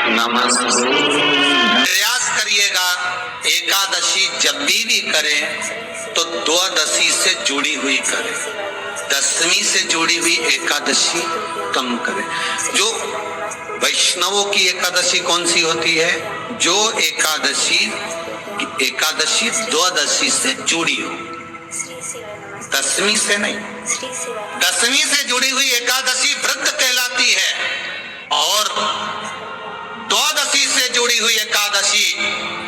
नमस्ते। प्रयास करिएगा एकादशी जब भी करें तो द्वादशी से जुड़ी हुई करें, दशमी से जुड़ी हुई एकादशी कम करें। जो वैष्णवों की एकादशी कौन सी होती है? जो एकादशी द्वादशी से जुड़ी हो, दशमी से नहीं। दशमी से जुड़ी हुई एकादशी व्रत कहलाती है और द्वादशी से जुड़ी हुई एकादशी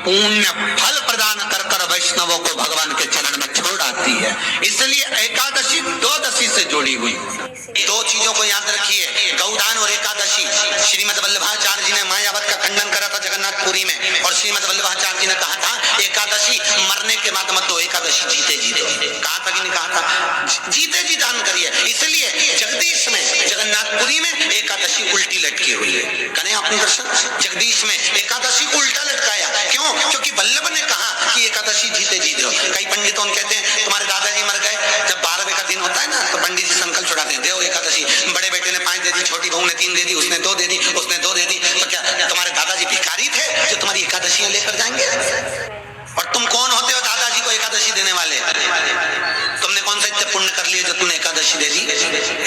पुण्य फल प्रदान कर कर वैष्णवों को भगवान के चरण में छोड़ आती है। इसलिए एकादशी द्वादशी से जुड़ी हुई। दो चीजों को याद रखिए, गौदान और एकादशी। श्रीमद् वल्लभाचार्य जी ने मायावत का खंडन करा था जगन्नाथपुरी में, और श्रीमद् वल्लभाचार्य जी ने कहा था एकादशी मरने के बाद मत दो, एकादशी जीते जीते। कहा था कि नहीं कहा था? जीते जी दान करिए। इसलिए जगदीश में जगन्नाथपुरी में एकादशी उल्टी लटकी हुई है। करें आपने दर्शन? जगदीश में एकादशी को उल्टा लटकाया। क्यों? क्योंकि वल्लभ ने कहा कि एकादशी जीते जी दो। कई पंडितों कहते हैं तुम्हारे दादाजी मर गए, जब 12वें का दिन होता है ना तो पंडित जी संकल्प छुड़ाते हैं, देव एकादशी। बड़े बेटे ने 5 दे दी, छोटी बहू ने 3 दे दी, उसने 2 दे दी, उसने 2 दे दी। तो क्या तुम्हारे दादाजी भिखारी थे जो तुम्हारी एकादशियां लेकर जाएंगे? और तुम कौन होते हो दादाजी को एकादशी देने वाले? तुमने कौन सा इतना पुण्य कर लिया जो तुमने एकादशी दे दी?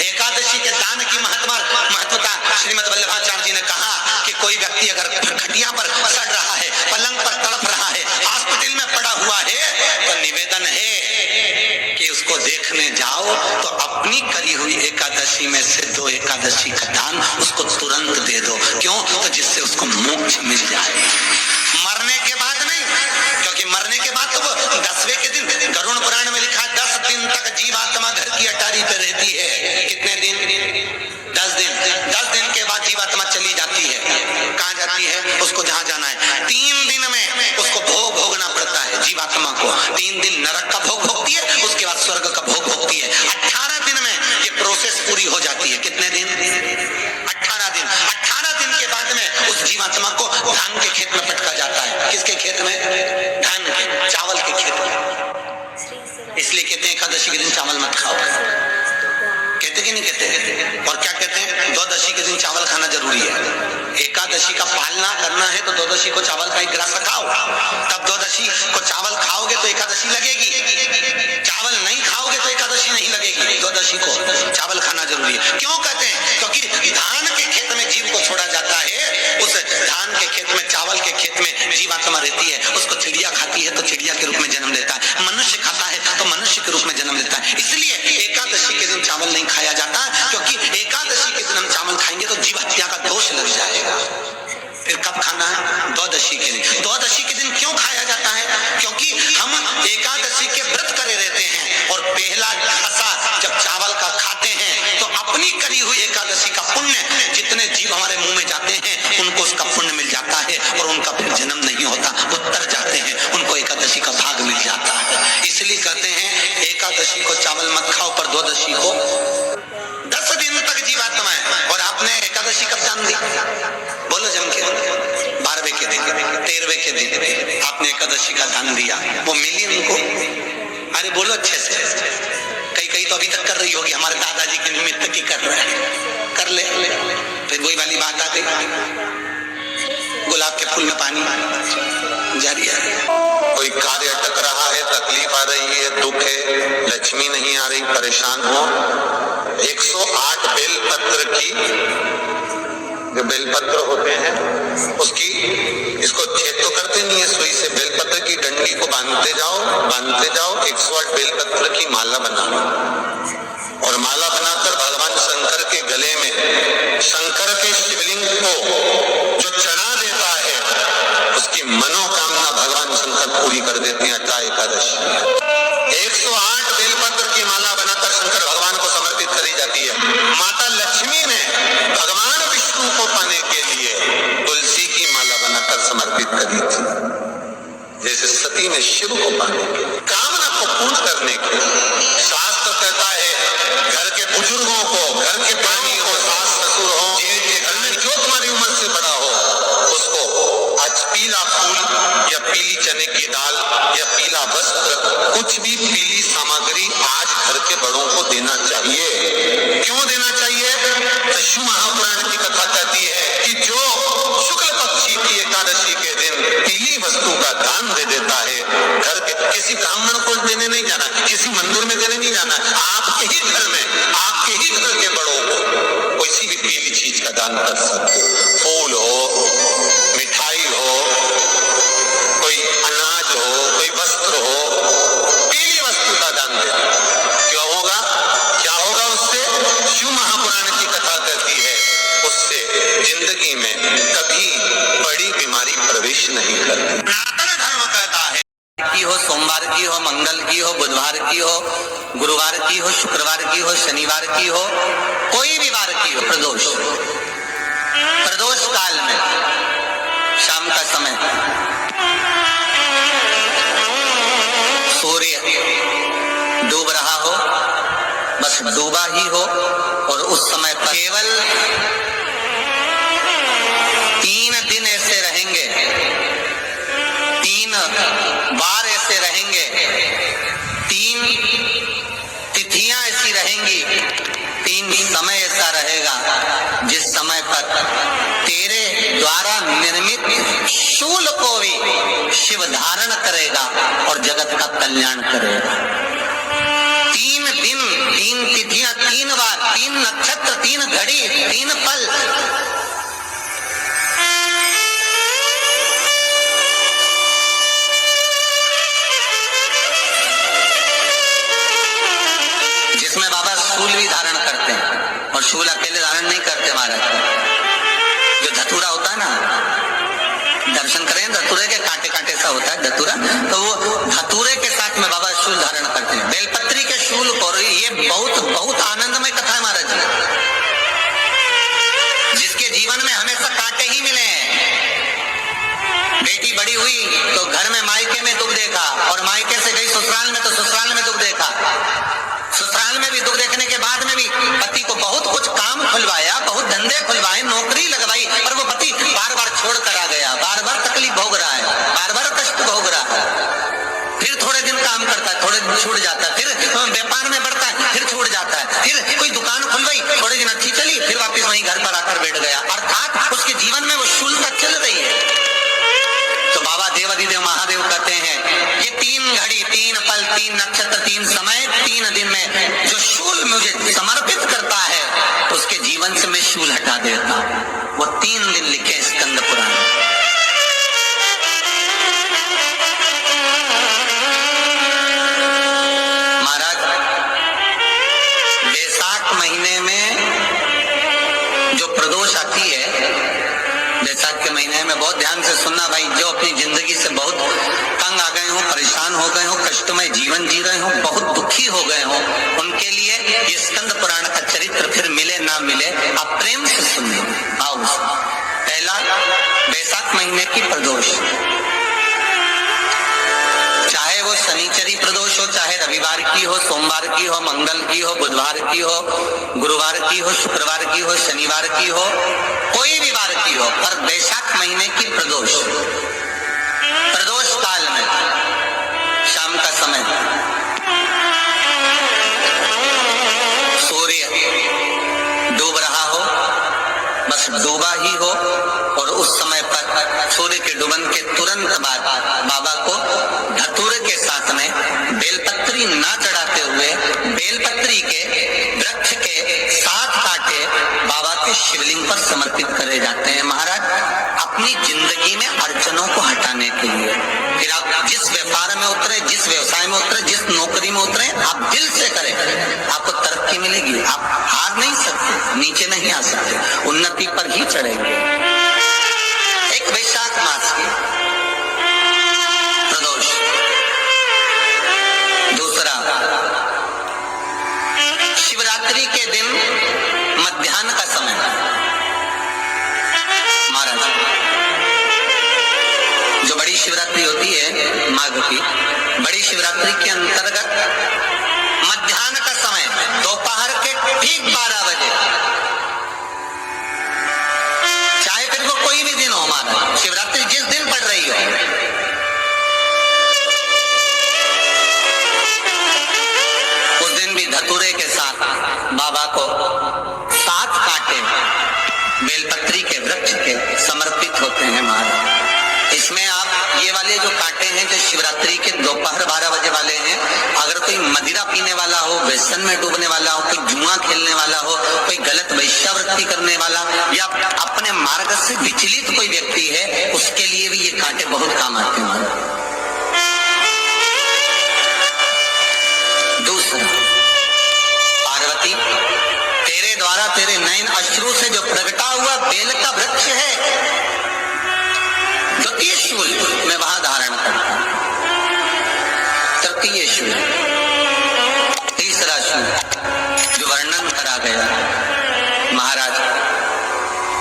एकादशी के दान की महत्वता श्रीमद् वल्लभाचार्य जी ने कहा कि कोई व्यक्ति अगर खटिया पर सड़ रहा है, पलंग पर तड़प रहा है, हॉस्पिटल में पड़ा हुआ है, तो निवेदन है कि उसको देखने जाओ तो अपनी करी हुई एकादशी में से 2 एकादशी का दान उसको तुरंत दे दो। क्यों? तो जिससे उसको मोक्ष मिल जाए। मरने के बाद नहीं, क्योंकि मरने के बाद तो वो 10वें के दिन, गरुड़ पुराण में लिखा 10 दिन तक जीवात्मा घर की अटारी पे रहती है। कितने दिन? 10 दिन। 10 दिन के बाद जीवात्मा चली जाती है। कहाँ जाती है? उसको जहां जाना है। 3 दिन में उसको भोग भोगना पड़ता है जीवात्मा को। 3 दिन नरक का भोग भोगती है, उसके बाद स्वर्ग का भोग भोगती है। 18 दिन में ये प्रोसेस पूरी हो जाती है। कितने दिन? 18 दिन। 18 दिन के बाद में उस जीवात्मा को धान के खेत में पटका जाता है। किसके खेत में? धान के, चावल के खेत में। इसलिए कहते हैं एकादशी के दिन चावल मत खाओ। कहते कि नहीं कहते? और क्या कहते हैं? द्वादशी के दिन चावल खाना जरूरी है। एकादशी का पालना करना है तो द्वादशी को चावल का 1 गिलास खाओ, तब द्वादशी को चावल खाओगे तो एकादशी लगेगी। चावल नहीं खाओगे तो एकादशी नहीं लगेगी। द्वादशी को चावल खाना जरूरी है। क्यों कहते हैं? क्योंकि धान के खेत में जीव को छोड़ा जाता है, उस धान के खेत में, चावल के खेत में जीवात्मा रहती है। उसको चिड़िया खाती है तो चिड़िया के रूप में जन्म लेता है, मनुष्य खाता है तो मनुष्य के रूप में जन्म लेता है। इसलिए एकादशी के दिन चावल नहीं खाया जाता, क्योंकि एकादशी के दिन हम चावल खाएंगे तो जीव हत्या का दोष लग जाएगा। फिर कब खाना है? द्वादशी के दिन। द्वादशी के दिन क्यों खाया जाता है? क्योंकि हम एकादशी के व्रत करे रहते हैं, और पहला घसा जब चावल का खाते हैं तो अपनी करी हुई एकादशी का पुण्य जितने जीव हमारे मुंह में जाते हैं उनको उसका पुण्य मिल जाता है, और उनका फिर जन्म नहीं होता, वो तर जाते हैं, उनको एकादशी का भाग मिल जाता है। इसलिए कहते हैं एकादशी को चावल मत खाओ, पर द्वादशी को 10 दिन तक जीवात्मा है। और आपने एकादशी कब जान दी? बोलो जम के। 12वें के दिन, 13वें के दिन आपने एकादशी का दान दिया, वो मिली उनको? अरे बोलो अच्छे से। कई तो अभी तक कर रही होगी, हमारे दादाजी के निमित्त की कर रहे हैं, कर ले। फिर वही वाली बात आ गई, गुलाब के फूल में पानी जारी है। कोई कार्य अटक रहा है, तकलीफ आ रही है, दुख है, लक्ष्मी नहीं आ रही, परेशान हो, 108 बेलपत्र की, जो बेलपत्र होते हैं उसकी, इसको छेद तो करते नहीं है सुई से, बेलपत्र की डंडी को बांधते जाओ 108 बेलपत्र की माला बना लो, और माला बनाकर भगवान शंकर के गले में, शंकर के शिवलिंग को जो चढ़ा देता है उसकी मनोकामना भगवान शंकर पूरी कर देते हैं। अट्ठा एकादशी 108 बेलपत्र की माला बनाकर शंकर भगवान को समर्पित करी जाती है। माता लक्ष्मी ने भगवान विष्णु को पाने के लिए तुलसी की माला बनाकर समर्पित करी थी। जैसे सती ने शिव को पाने के लिए, कामना को पूर्ण करने के लिए। शास्त्र कहता है घर के बुजुर्गों को, घर के प्राणी हो, सास ससुर हो, जिनके घर में जो तुम्हारी उम्र से बड़ा हो, उसको आज पीला फूल या पीली चने की दाल या पीला वस्त्र, कुछ भी पीली सामग्री आज घर के बड़ों को देना चाहिए। क्यों देना चाहिए? शिव महापुराण की कथा कहती है कि जो शुक्ल किसी ब्राह्मण को देने नहीं जाना, किसी मंदिर में देने नहीं जाना, आपके ही घर में, आपके ही घर के बड़ों को किसी भी पीली चीज का दान कर सकते हो। फूल हो, मिठाई हो, कोई अनाज हो, कोई वस्त्र हो, पीली वस्तु का दान दे। क्यों होगा? क्या होगा उससे? शिव महापुराण की कथा कहती है उससे जिंदगी में कभी बड़ी बीमारी प्रवेश नहीं करती। सनातन धर्म कहता है की हो, सोमवार की हो, मंगल की हो, बुधवार की हो, गुरुवार की हो, शुक्रवार की हो, शनिवार की हो, कोई भी वार की हो, प्रदोष, प्रदोष काल में शाम का समय सूर्य डूब रहा हो, बस डूबा ही हो, और उस समय पर केवल 3 दिन ऐसे रहेंगे, 3 बार ऐसे रहेंगे, 3 तिथियां ऐसी रहेंगी, 3 समय ऐसा रहेगा जिस समय पर तेरे द्वारा निर्मित शूल को भी शिव धारण करेगा और जगत का कल्याण करेगा। 3 दिन, 3 तिथियां, 3 बार, 3 नक्षत्र, 3 घड़ी, 3 पल। जिसमें बाबा शूल भी धारण करते हैं, और शूल अकेले धारण नहीं करते महाराज। जो धतूरा होता है ना, दर्शन करें धतूरे के, कांटे कांटे सा होता है धतूरा, तो वो धतूरे के साथ में बाबा शूल धारण करते हैं। बेलपत्री के शूल को, ये बहुत बहुत आनंदमय कथा है महाराज जी। जिसके जीवन में हमेशा कांटे ही मिले हैं। बेटी बड़ी हुई तो घर में मायके में दुख देखा, और मायके से गई ससुराल में तो ससुराल में दुख देखा। ससुराल में भी दुख देखने के बाद में भी पति को बहुत कुछ काम खुलवाया, बहुत धंधे खुलवाए, नौकरी लगवाई, पर वो पति बार बार छोड़ कर आ गया, बार बार तकलीफ भोग रहा है, बार बार कष्ट भोग रहा है। फिर थोड़े दिन काम करता है, थोड़े दिन छूट जाता है, फिर व्यापार में बढ़ता है, फिर छूट जाता है, फिर कोई दुकान खुलवाई, थोड़े दिन अच्छी चली, फिर वापस वहीं घर पर आकर बैठ गया। अर्थात उसके जीवन में वो शूलता चल रही है। तो बाबा देवाधिदेव महादेव कहते हैं ये 3 घड़ी, 3 पल, 3 नक्षत्र, 3 समय, 3 दिन में जो शूल मुझे समर्पित करता है उसके जीवन से मैं शूल हटा देता हूं। वो 3 दिन लिखे स्कंद पुराण। महाराज बैसाख महीने में जो प्रदोष आती है, बैसाख के महीने में बहुत ध्यान से सुनना भाई, जो अपनी जिंदगी से बहुत तंग आ गए हो, परेशान हो गए हो, कष्टमय जीवन जी रहे हो, बहुत दुखी हो गए हो, उनके लिए ये स्कंद पुराण का चरित्र फिर मिले ना मिले, आप प्रेम से सुनिए। आओ, पहला बैसाख महीने की प्रदोष, चाहे वो शनिचरी प्रदोष हो, चाहे रविवार की हो, सोमवार की हो, मंगल की हो, बुधवार की हो, गुरुवार की हो, शुक्रवार की हो, शनिवार की हो, कोई भी वार की हो, पर बैसाख महीने की प्रदोष, प्रदोष काल में शाम का समय सूर्य डूब रहा हो, बस डूबा ही हो, और उस समय पर सूर्य के डूबन के तुरंत बाद बाबा को धतूरे के साथ में बेलपत्री ना चढ़ाते हुए बेलपत्री के वृक्ष के 7 कांटे बाबा के शिवलिंग पर समर्पित करे जाते हैं महाराज, अपनी जिंदगी में अड़चनों को हटाने के लिए। फिर आप जिस व्यापार में उतरे, जिस व्यवसाय में उतरे, जिस नौकरी में उतरे, आप दिल से करें, आपको तरक्की मिलेगी। आप हार नहीं सकते, नीचे नहीं आ सकते, उन्नति पर ही चढ़ेंगे। एक वैशाख मास की प्रदोष, दूसरा शिवरात्रि के दिन मध्याह्न का समय महाराज, जो बड़ी शिवरात्रि होती है माघ की, बड़ी शिवरात्रि के अंतर्गत मध्याह्न का समय, दोपहर के ठीक 12 बजे, चाहे फिर वो कोई भी दिन हो हमारा, शिवरात्रि जिस दिन पड़ रही हो, उस दिन भी धतूरे के साथ बाबा को 7 कांटे बेलपत्री के वृक्ष के समर्पित होते हैं महाराज। इसमें आप ये वाले जो कांटे हैं जो शिवरात्रि के दोपहर 12 व्यसन में डूबने वाला हो, कोई जुआ खेलने वाला हो, कोई गलत वेश्यावृत्ति करने वाला या अपने मार्ग से विचलित कोई व्यक्ति है, उसके लिए भी ये कांटे बहुत काम आते हैं। दूसरा, पार्वती तेरे द्वारा तेरे नयन अश्रु से जो प्रगटा हुआ बेल का वृक्ष है, द्वितीय शूल मैं वहां धारण करता हूं, तृतीय शूल, तीसरा शूल जो वर्णन करा गया महाराज।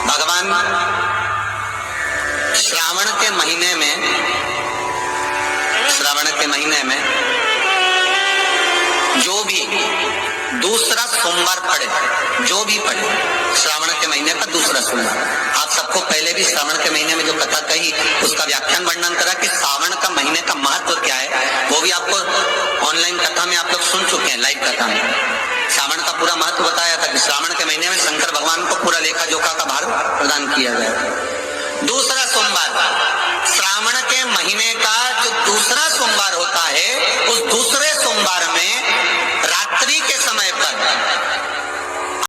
भगवान श्रावण के महीने में जो भी दूसरा सोमवार पड़े, जो भी पड़े श्रावण के महीने का दूसरा सोमवार, आप सबको पहले भी श्रावण के महीने में जो कथा कही उसका व्याख्यान वर्णन करा कि श्रावण का महीने का महत्व क्या है, वो भी आपको ऑनलाइन कथा में आप लोग सुन चुके हैं, लाइव कथा में श्रावण का पूरा महत्व बताया था कि श्रावण के महीने में शंकर भगवान को पूरा लेखा जोखा का भार प्रदान किया गया। दूसरा सोमवार, श्रावण के महीने का जो दूसरा सोमवार